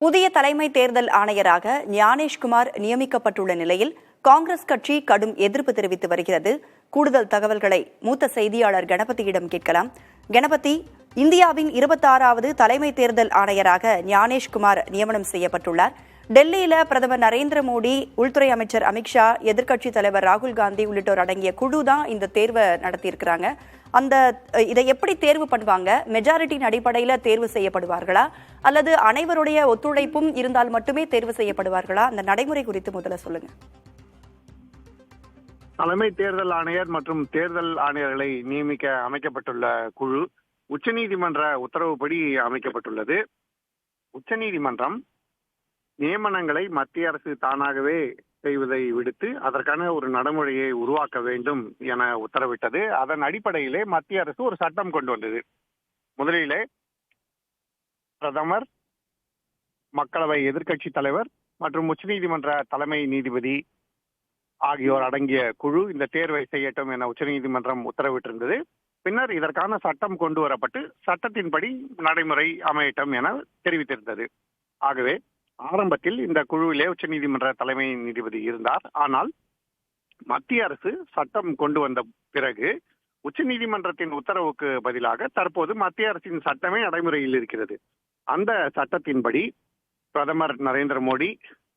புதிய தலைமை தேர்தல் ஆணையராக ஞானேஷ்குமார் நியமிக்கப்பட்டுள்ள நிலையில் காங்கிரஸ் கட்சி கடும் எதிர்ப்பு தெரிவித்து வருகிறது. கூடுதல் தகவல்களை மூத்த செய்தியாளர் கணபதியிடம் கேட்கலாம். கணபதி, இந்தியாவின் 26வது தலைமை தேர்தல் ஆணையராக ஞானேஷ்குமார் நியமனம் செய்யப்பட்டுள்ளார். டெல்லியில பிரதமர் நரேந்திர மோடி, உள்துறை அமைச்சர் அமித்ஷா, எதிர்க்கட்சித் தலைவர் ராகுல் காந்தி உள்ளிட்டோர் அடங்கிய குழு தான் இந்த தேர்வை நடத்தியிருக்கிறாங்க. இதை எப்படி தேர்வு பண்ணுவாங்க? மெஜாரிட்டியின் அடிப்படையில தேர்வு செய்யப்படுவார்களா அல்லது அனைவருடைய ஒத்துழைப்பும் இருந்தால் மட்டுமே தேர்வு செய்யப்படுவார்களா? அந்த நடைமுறை குறித்து முதல்ல சொல்லுங்க. தலைமை தேர்தல் ஆணையர் மற்றும் தேர்தல் ஆணையர்களை நியமிக்க அமைக்கப்பட்டுள்ள குழு உச்சநீதிமன்ற உத்தரவுப்படி அமைக்கப்பட்டுள்ளது. உச்சநீதிமன்றம் நியமனங்களை மத்திய அரசு தானாகவே செய்வதை விடுத்து அதற்கான ஒரு நடைமுறையை உருவாக்க வேண்டும் என உத்தரவிட்டது. அதன் அடிப்படையிலே மத்திய அரசு ஒரு சட்டம் கொண்டு வந்தது. முதலிலே பிரதமர், மக்களவை எதிர்க்கட்சி தலைவர் மற்றும் உச்சநீதிமன்ற தலைமை நீதிபதி ஆகியோர் அடங்கிய குழு இந்த தேர்வை செய்யட்டும் என உச்சநீதிமன்றம் உத்தரவிட்டிருந்தது. பின்னர் இதற்கான சட்டம் கொண்டு வரப்பட்டு சட்டத்தின்படி நடைமுறை அமையட்டும் என தெரிவித்திருந்தது. ஆகவே ஆரம்பத்தில் இந்த குழுவிலே உச்சநீதிமன்ற தலைமை நீதிபதி இருந்தார். ஆனால் மத்திய அரசு சட்டம் கொண்டு வந்த பிறகு உச்சநீதிமன்றத்தின் உத்தரவுக்கு பதிலாக தற்போது மத்திய அரசின் சட்டமே நடைமுறையில் இருக்கிறது. அந்த சட்டத்தின்படி பிரதமர் நரேந்திர மோடி,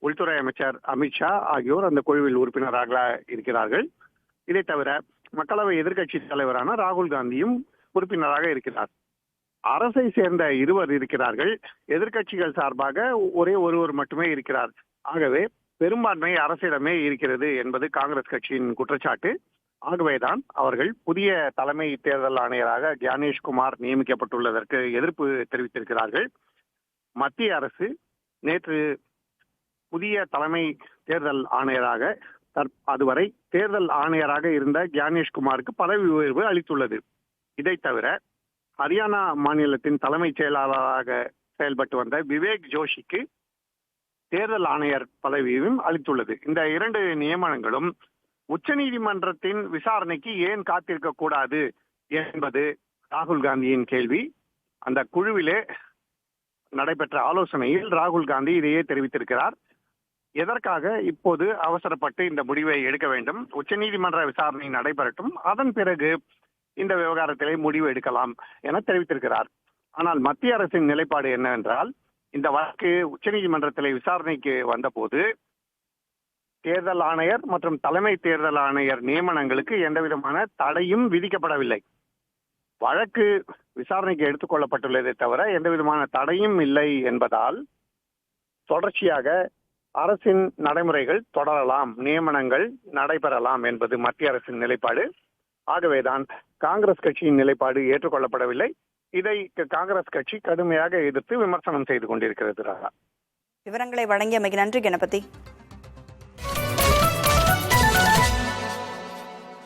உள்துறை அமைச்சர் அமித்ஷா ஆகியோர் அந்த குழுவில் உறுப்பினராக இருக்கிறார்கள். இதை தவிர மக்களவை எதிர்க்கட்சி தலைவரான ராகுல் காந்தியும் உறுப்பினராக இருக்கிறார். அரசை சேர்ந்த இருவர் இருக்கிறார்கள். எதிர்க்கட்சிகள் சார்பாக ஒரே ஒருவர் மட்டுமே இருக்கிறார். ஆகவே பெரும்பான்மை அரசிடமே இருக்கிறது என்பது காங்கிரஸ் கட்சியின் குற்றச்சாட்டு. ஆகவேதான் அவர்கள் புதிய தலைமை தேர்தல் ஆணையராக ஞானேஷ்குமார் நியமிக்கப்பட்டுள்ளதற்கு எதிர்ப்பு தெரிவித்திருக்கிறார்கள். மத்திய அரசு நேற்று புதிய தலைமை தேர்தல் ஆணையராக அதுவரை தேர்தல் ஆணையராக இருந்த ஞானேஷ்குமாருக்கு பதவி உயர்வு அளித்துள்ளது. இதை தவிர ஹரியானா மாநிலத்தின் தலைமைச் செயலாளராக செயல்பட்டு வந்த விவேக் ஜோஷிக்கு தேர்தல் ஆணையர் பதவியும் அளித்துள்ளது. இந்த இரண்டு நியமனங்களும் உச்சநீதிமன்றத்தின் விசாரணைக்கு ஏன் காத்திருக்க கூடாது என்பது ராகுல் காந்தியின் கேள்வி. அந்த குழுவிலே நடைபெற்ற ஆலோசனையில் ராகுல் காந்தி இதையே தெரிவித்திருக்கிறார். எதற்காக இப்போது அவசரப்பட்டு இந்த முடிவை எடுக்க வேண்டும்? உச்சநீதிமன்ற விசாரணை நடைபெறட்டும், அதன் பிறகு இந்த விவகாரத்திலே முடிவு எடுக்கலாம் என தெரிவித்திருக்கிறார். ஆனால் மத்திய அரசின் நிலைப்பாடு என்னவென்றால், இந்த வழக்கு உச்சநீதிமன்றத்திலே விசாரணைக்கு வந்தபோது தேர்தல் ஆணையர் மற்றும் தலைமை தேர்தல் ஆணையர் நியமனங்களுக்கு எந்தவிதமான தடையும் விதிக்கப்படவில்லை. வழக்கு விசாரணைக்கு எடுத்துக் கொள்ளப்பட்டுள்ளதை தவிர எந்தவிதமான தடையும் இல்லை என்பதால் தொடர்ச்சியாக அரசின் நடைமுறைகள் தொடரலாம், நியமனங்கள் நடைபெறலாம் என்பது மத்திய அரசின் நிலைப்பாடு. ஆகவேதான் காங்கிரஸ் கட்சியின் நிலைப்பாடு ஏற்றுக்கொள்ளப்படவில்லை. இதை காங்கிரஸ் கட்சி கடுமையாக எதிர்த்து விமர்சனம் செய்து கொண்டிருக்கிறது. விவரங்களை வழங்கியமைக்கு நன்றி கணபதி.